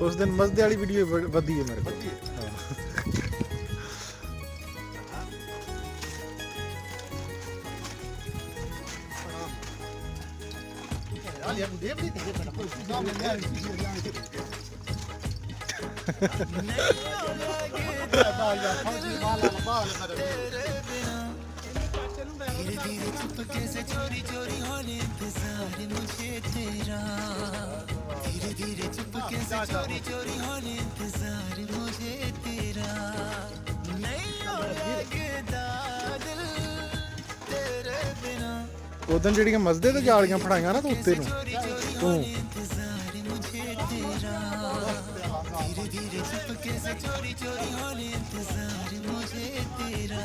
उस दिन मजदे वाली वीडियो वधी है मेरे को। धीरे धीरे चुपके से चोरी चोरी होने इंतजार मुझे तेरा, धीरे धीरे चुपके से चोरी चोरी होने इंतजार मुझे तेरा, नहीं हो लगता दिल तेरे बिना। उदन ਜਿਹੜੀਆਂ ਮਸਦੇ ਤੇ ਜਾਲੀਆਂ ਫੜਾਈਆਂ ਨਾ ਤੂੰ ਉੱਤੇ ਨੂੰ ਤੂੰ इंतजार मुझे तेरा, धीरे धीरे चुपके से चोरी चोरी होने इंतजार मुझे तेरा।